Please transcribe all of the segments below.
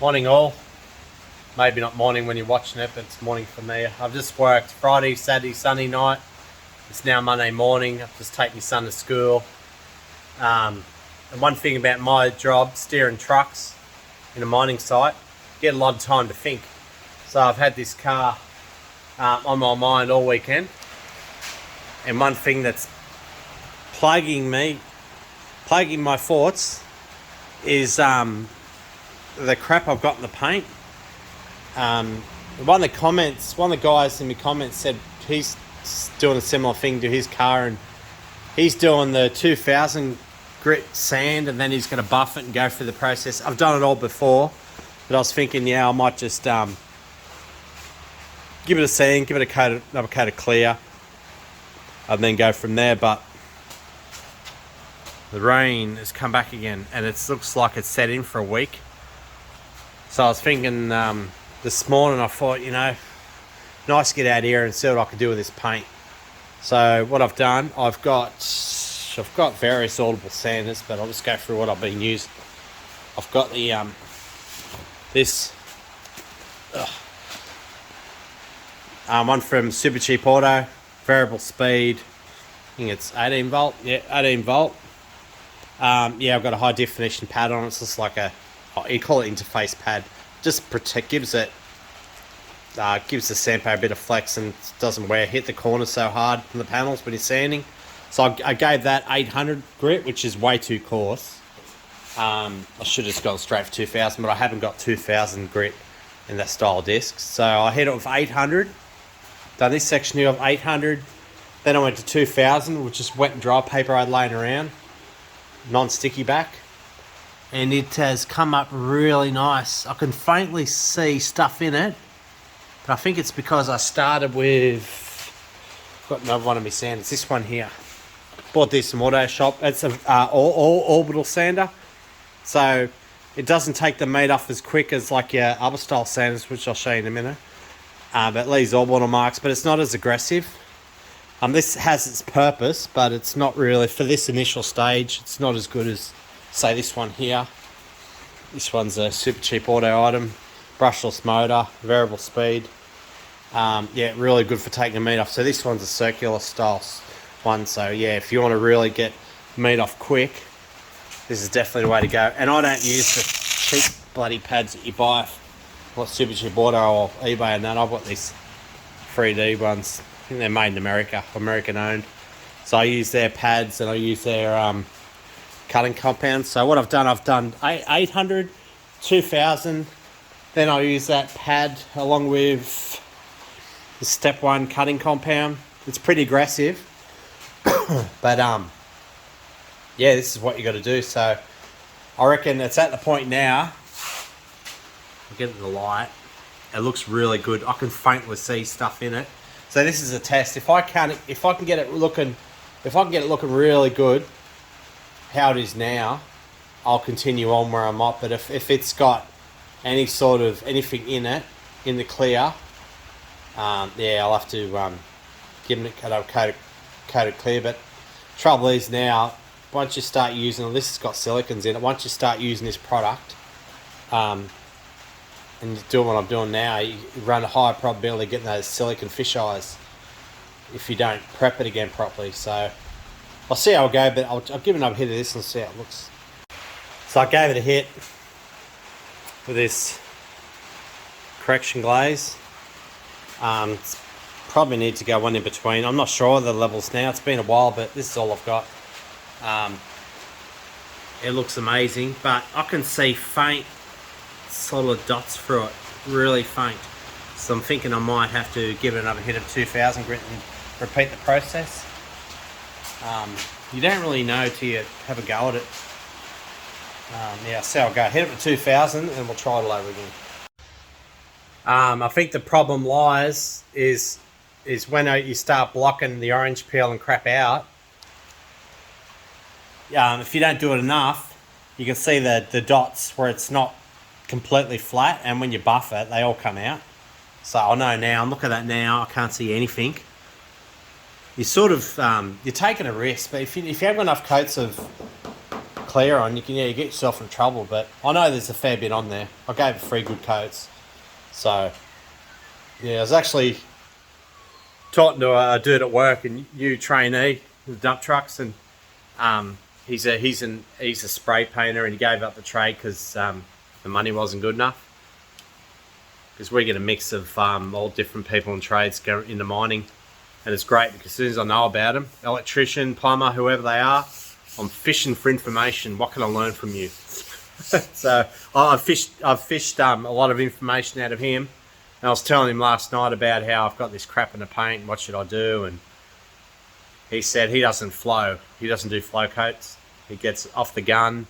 Morning all. Maybe not morning when you're watching it, but it's morning for me. I've just worked Friday, Saturday, Sunday night. It's now Monday morning. I've just taken my son to school. And one thing about my job, steering trucks in a mining site, you get a lot of time to think. So I've had this car on my mind all weekend. And one thing that's plaguing my thoughts is the crap I've got in the paint. One of the guys in the comments said he's doing a similar thing to his car, and he's doing the 2000 grit sand, and then he's going to buff it and go through the process. I've done it all before, but I was thinking, I might just give it a sand, give it another coat of clear, and then go from there. But the rain has come back again, and it looks like it's set in for a week. So I was thinking this morning, I thought, nice to get out here and see what I can do with this paint. So what I've done, I've got various audible sanders, but I'll just go through what I've been using. I've got the one from Supercheap Auto, variable speed. I think it's 18 volt. Yeah, 18 volt. I've got a high definition pad on it. It's just like you call it interface pad. Just gives the sandpaper a bit of flex and doesn't hit the corners so hard from the panels when you're sanding. So I gave that 800 grit, which is way too coarse. I should have just gone straight for 2000, but I haven't got 2000 grit in that style disc. So I hit it with 800. Done this section here of 800. Then I went to 2000, which is wet and dry paper I'd laying around. Non-sticky back. And it has come up really nice. I can faintly see stuff in it, but I think it's because I started with, I've got another one of my sanders, this one here. Bought this from Auto Shop. It's an all orbital sander, so it doesn't take the meat off as quick as like your other style sanders, which I'll show you in a minute. But it leaves orbital marks, but it's not as aggressive. This has its purpose, but it's not really, for this initial stage, it's not as good as, say, this one here. This one's a Supercheap Auto item, brushless motor, variable speed. Really good for taking the meat off. So this one's a circular style one. So if you want to really get meat off quick, this is definitely the way to go. And I don't use the cheap bloody pads that you buy, like Supercheap Auto or eBay and that. I've got these 3D ones. I think they're made in America, American owned. So I use their pads and I use their cutting compounds. So what I've done 800, 2000. Then I'll use that pad along with the step 1 cutting compound. It's pretty aggressive. But this is what you got to do. So I reckon it's at the point now. I'll get it in the light. It looks really good. I can faintly see stuff in it. So this is a test. If I can get it looking really good, how it is now, I'll continue on where I'm at. But if it's got any sort of anything in it, in the clear, I'll have to give it a coat of clear. But trouble is now, once you start using this, has got silicons in it. Once you start using this product, and you're doing what I'm doing now, you run a high probability of getting those silicon fish eyes if you don't prep it again properly. So I'll see how I go, but I'll give another hit of this and see how it looks. So I gave it a hit with this correction glaze. Probably need to go one in between. I'm not sure of the levels now. It's been a while, but this is all I've got. It looks amazing, but I can see faint solid dots through it, really faint. So I'm thinking I might have to give it another hit of 2000 grit and repeat the process. You don't really know till you have a go at it. So I'll go hit it for 2000 and we'll try it all over again. I think the problem lies is when you start blocking the orange peel and crap out. If you don't do it enough, you can see the dots where it's not completely flat, and when you buff it, they all come out. So I know now, I'm looking at that now, I can't see anything. You sort of, you're taking a risk, but if you have enough coats of clear on, you get yourself in trouble. But I know there's a fair bit on there. I gave it 3 good coats. So, yeah, I was actually talking to a dude at work, a new trainee with dump trucks, and he's a spray painter, and he gave up the trade because the money wasn't good enough. Because we get a mix of all different people in trades go into mining, and it's great because as soon as I know about them, electrician, plumber, whoever they are, I'm fishing for information. What can I learn from you? So I've fished a lot of information out of him. And I was telling him last night about how I've got this crap in the paint, what should I do? And he said he doesn't flow. He doesn't do flow coats. He gets off the gun.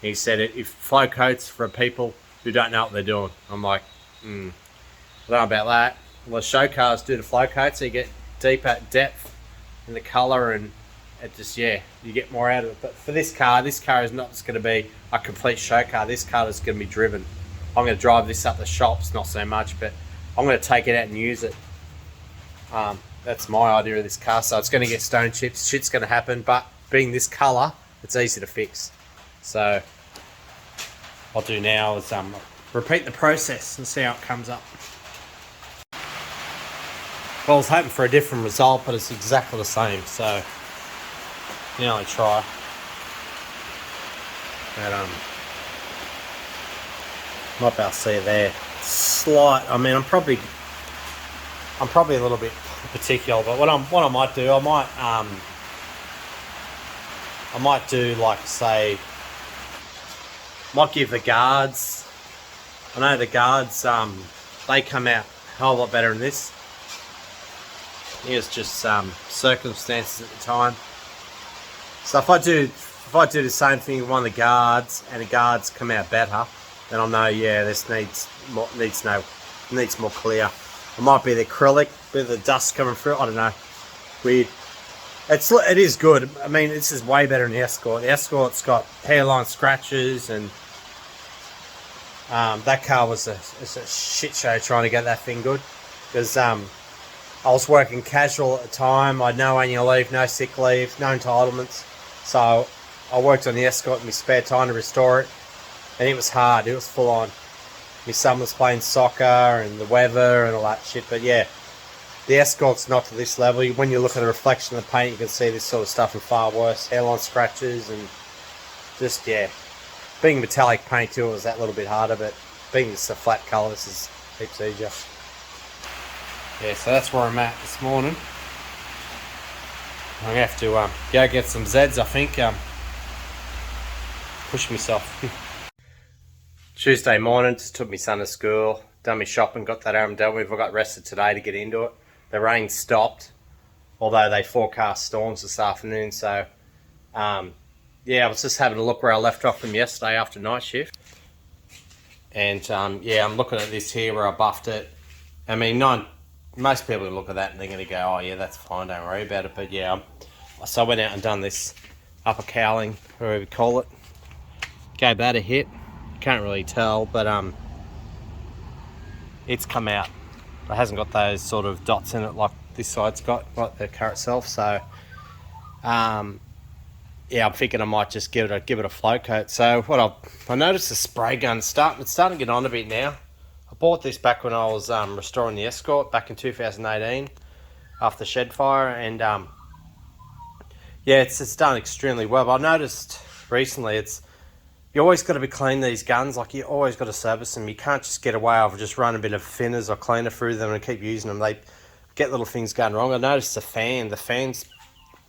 He said if flow coats for people who don't know what they're doing. I'm like, I don't know about that. Well, show cars do the flow coats, so you get deeper depth in the colour, and it just, yeah, you get more out of it. But for this car is not just going to be a complete show car. This car is going to be driven. I'm going to drive this up the shops, not so much, but I'm going to take it out and use it. That's my idea of this car. So it's going to get stone chips, shit's going to happen, but being this colour, it's easy to fix. So what I'll do now is repeat the process and see how it comes up. Well, I was hoping for a different result, but it's exactly the same, so you know, I try. But might be able to see it there. Slight. I mean, I'm probably a little bit particular, but what I might do, I might do, like, say, might give the guards. I know the guards, they come out a whole lot better than this. Here's just circumstances at the time. So if I do the same thing with one of the guards and the guards come out better, then I'll know, yeah, this needs more clear. It might be the acrylic, bit of the dust coming through. I don't know. Weird. It is good. I mean, this is way better than the Escort. The Escort's got hairline scratches, and that car was a shit show trying to get that thing good, because I was working casual at the time. I had no annual leave, no sick leave, no entitlements. So I worked on the Escort in my spare time to restore it, and it was hard. It was full on. My son was playing soccer and the weather and all that shit. But yeah, the Escort's not to this level. When you look at the reflection of the paint, you can see this sort of stuff and far worse. Hairline scratches and just, yeah. Being metallic paint too, it was that little bit harder, but being just a flat colour, this is heaps easier. Yeah, so that's where I'm at this morning. I'm going to have to go get some Zeds, I think. Push myself. Tuesday morning, just took my son to school, done my shopping, got that arm done with. I got rested today to get into it. The rain stopped, although they forecast storms this afternoon. So, yeah, I was just having a look where I left off from yesterday after night shift. And, yeah, I'm looking at this here where I buffed it. I mean, most people look at that and they're going to go, oh, yeah, that's fine, don't worry about it. But, yeah, so I went out and done this upper cowling, whatever we call it. Gave that a hit. Can't really tell, but it's come out. It hasn't got those sort of dots in it like this side's got, like the car itself. So, yeah, I'm thinking I might just give it a flow coat. So what I noticed the spray gun it's starting to get on a bit now. I bought this back when I was restoring the Escort back in 2018 after shed fire, and yeah, it's done extremely well. But I noticed recently you always got to be cleaning these guns. Like, you always got to service them. You can't just get away with just running a bit of thinners or cleaner through them and keep using them. They get little things going wrong. I noticed the fan's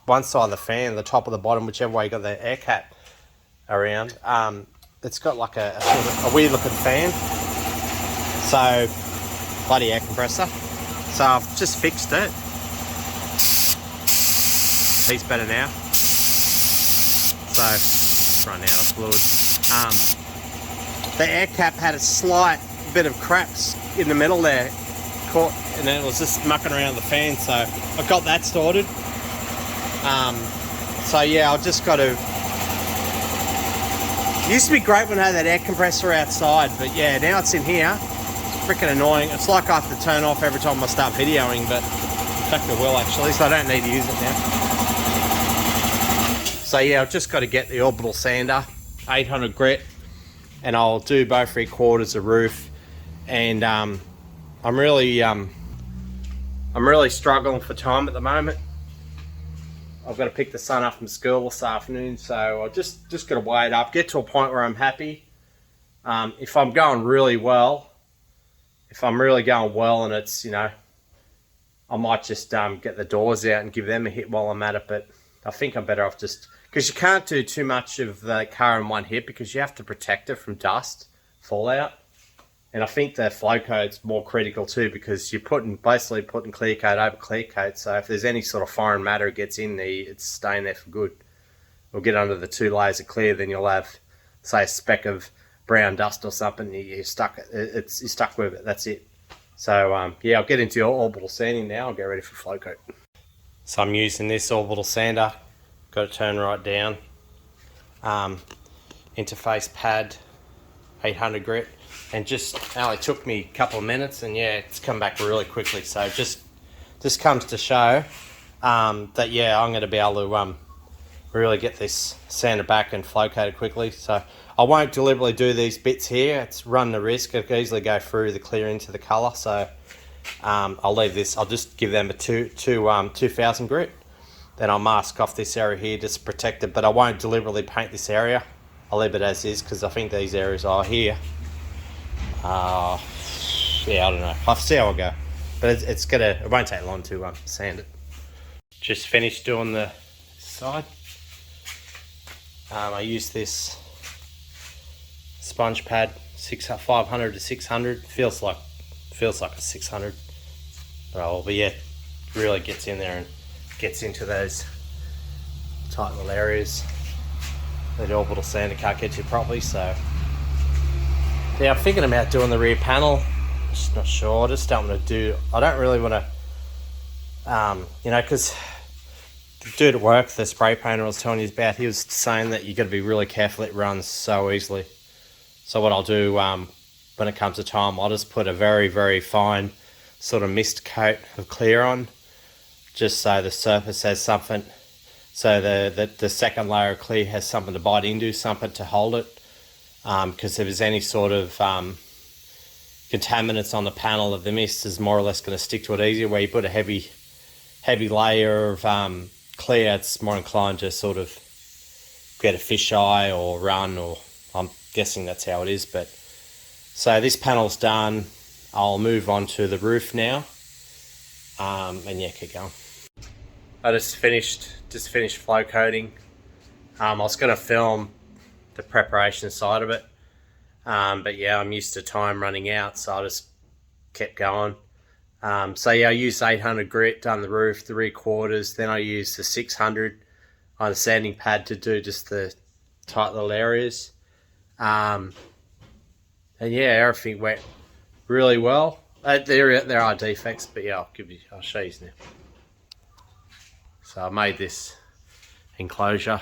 one side of the fan, the top or the bottom, whichever way you got the air cap around. It's got like a sort of a weird looking fan. So, bloody air compressor. So I've just fixed it. He's better now. So, run out of fluid. The air cap had a slight bit of cracks in the middle there, caught, and then it was just mucking around the fan. So I got that sorted. So yeah, I've just got to. It used to be great when I had that air compressor outside, but yeah, now it's in here. It's freaking annoying. It's like I have to turn off every time I start videoing, but in fact I will actually, so I don't need to use it now. So yeah, I've just got to get the orbital sander, 800 grit, and I'll do both 3/4 of roof. And I'm really struggling for time at the moment. I've got to pick the son up from school this afternoon, so I just got to weigh it up, get to a point where I'm happy. If I'm going really well, and it's, I might just get the doors out and give them a hit while I'm at it. But I think I'm better off just, because you can't do too much of the car in one hit because you have to protect it from dust, fallout. And I think the flow coat's more critical too, because you're basically putting clear coat over clear coat. So if there's any sort of foreign matter that gets in there, it's staying there for good. It'll get under the 2 layers of clear, then you'll have, say, a speck of brown dust or something. You're stuck with it. That's it. So yeah, I'll get into your orbital sanding now. I'll get ready for flow coat. So I'm using this orbital sander. Got to turn right down. Interface pad, 800 grit. And just only took me a couple of minutes, and yeah, it's come back really quickly. So just comes to show that yeah, I'm going to be able to really get this sander back and flow coated quickly. So I won't deliberately do these bits here. It's run the risk. It could easily go through the clear into the colour. So I'll leave this. I'll just give them a 2000 grit. Then I'll mask off this area here just to protect it. But I won't deliberately paint this area. I'll leave it as is because I think these areas are here. Yeah, I don't know. I'll see how I go. But it won't take long to sand it. Just finished doing the side. I use this sponge pad, 500 to 600. Feels like a 600 roll, but yeah, really gets in there and gets into those tight little areas that orbital sander can't get to properly. So yeah, I'm thinking about doing the rear panel. Just not sure. I just don't want to do. I don't really want to, because the dude at work, the spray painter I was telling you about, he was saying that you got to be really careful. It runs so easily. So what I'll do when it comes to time, I'll just put a very, very fine sort of mist coat of clear on, just so the surface has something. So the second layer of clear has something to bite into, something to hold it. Because if there's any sort of contaminants on the panel of the mist, is more or less going to stick to it easier. Where you put a heavy layer of clear, it's more inclined to sort of get a fisheye or run, or I'm guessing that's how it is. But so this panel's done. I'll move on to the roof now, and yeah, keep going. I just finished flow coating. I was going to film the preparation side of it, but yeah, I'm used to time running out, so I just kept going. So yeah, I used 800 grit, done the roof, the 3/4, then I used the 600 on the sanding pad to do just the tight little areas. And yeah, everything went really well. There are defects, but yeah, I'll show you now. So I made this enclosure.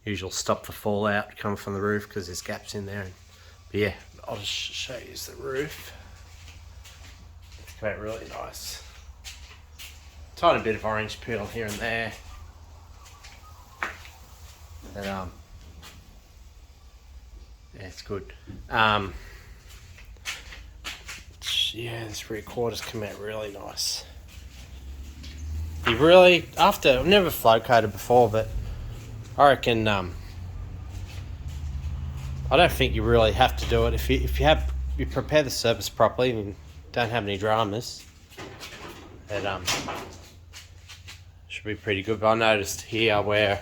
Usually stop the fallout coming from the roof because there's gaps in there. But yeah, I'll just show you the roof. It's come out really nice. Tiny bit of orange peel here and there. And yeah, it's good. Yeah, this 3/4 come out really nice. I've never flow coated before, but I reckon I don't think you really have to do it if you prepare the surface properly and you don't have any dramas. It should be pretty good. But I noticed here where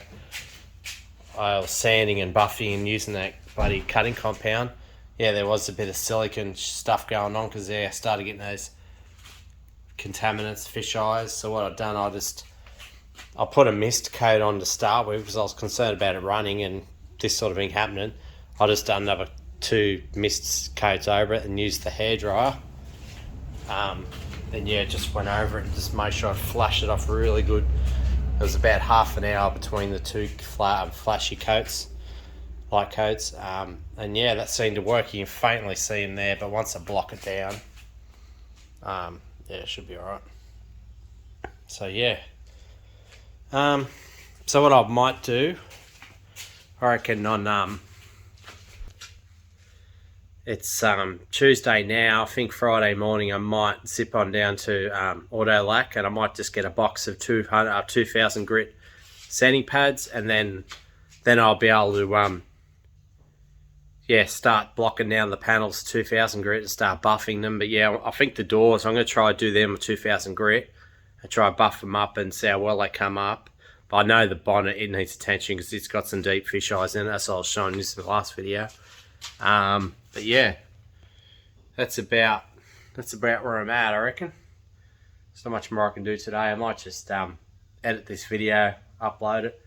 I was sanding and buffing and using that bloody cutting compound, yeah, there was a bit of silicone stuff going on because I started getting those contaminants, fish eyes. So what I've done, I put a mist coat on to start with because I was concerned about it running and this sort of thing happening. I just done another 2 mist coats over it and used the hairdryer. And yeah, just went over it and just made sure I flashed it off really good. It was about half an hour between the 2 flashy coats, light coats. And yeah, that seemed to work. You can faintly see them there, but once I block it down, yeah, it should be alright. So yeah. So what I might do, I reckon on it's Tuesday now. I think Friday morning I might zip on down to Autolac, and I might just get a box of 2000 grit sanding pads, and then I'll be able to start blocking down the panels 2000 grit and start buffing them. But yeah, I think the doors, I'm going to try to do them with 2000 grit and try to buff them up and see how well they come up. But I know the bonnet, it needs attention because it's got some deep fish eyes in it. That's what I was showing this in the last video. But yeah, that's about where I'm at, I reckon. There's not much more I can do today. I might just edit this video, upload it.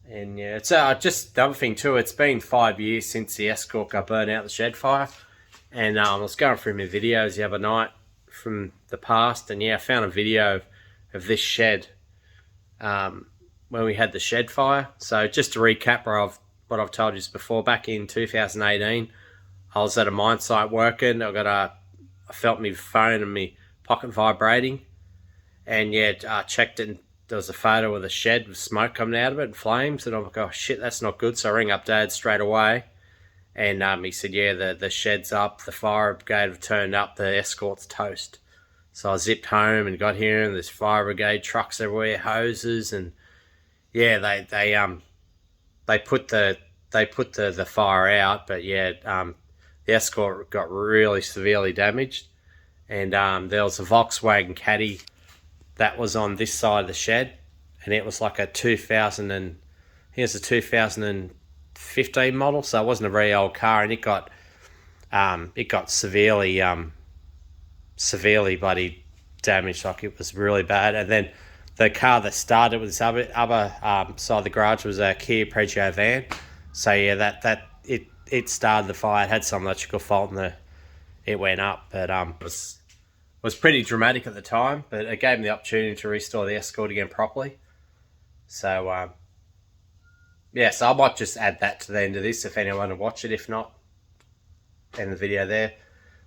And yeah, it's just the other thing too, it's been 5 years since the Escort got burnt out the shed fire. And I was going through my videos the other night from the past, and yeah, I found a video of this shed when we had the shed fire. So just to recap what I've told you before, back in 2018, I was at a mine site working. I felt my phone and my pocket vibrating, and yeah, checked it. And there was a photo of the shed with smoke coming out of it and flames, and I'm like, oh shit, that's not good. So I rang up Dad straight away, and he said, yeah, the shed's up, the fire brigade have turned up, the Escort's toast. So I zipped home and got here, and there's fire brigade trucks everywhere, hoses, and yeah, they put the fire out, but yeah, the Escort got really severely damaged, and there was a Volkswagen Caddy that was on this side of the shed, and it was like a 2015 model, so it wasn't a very old car, and it got severely bloody damaged. Like, it was really bad. And then the car that started with this other side of the garage was a Kia Pregio van. So yeah, it started the fire. It had some electrical fault, and it went up. But it was pretty dramatic at the time. But it gave me the opportunity to restore the Escort again properly. So yeah, so I might just add that to the end of this if anyone will watch it. If not, end the video there.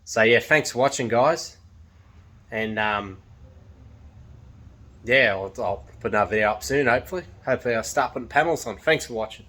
So yeah, thanks for watching, guys. And yeah, I'll put another video up soon, hopefully. Hopefully I'll start putting panels on. Thanks for watching.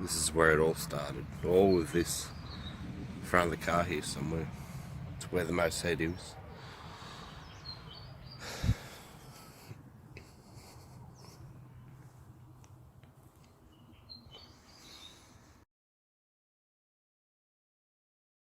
This is where it all started. All with this front of the car here somewhere. It's where the most head is.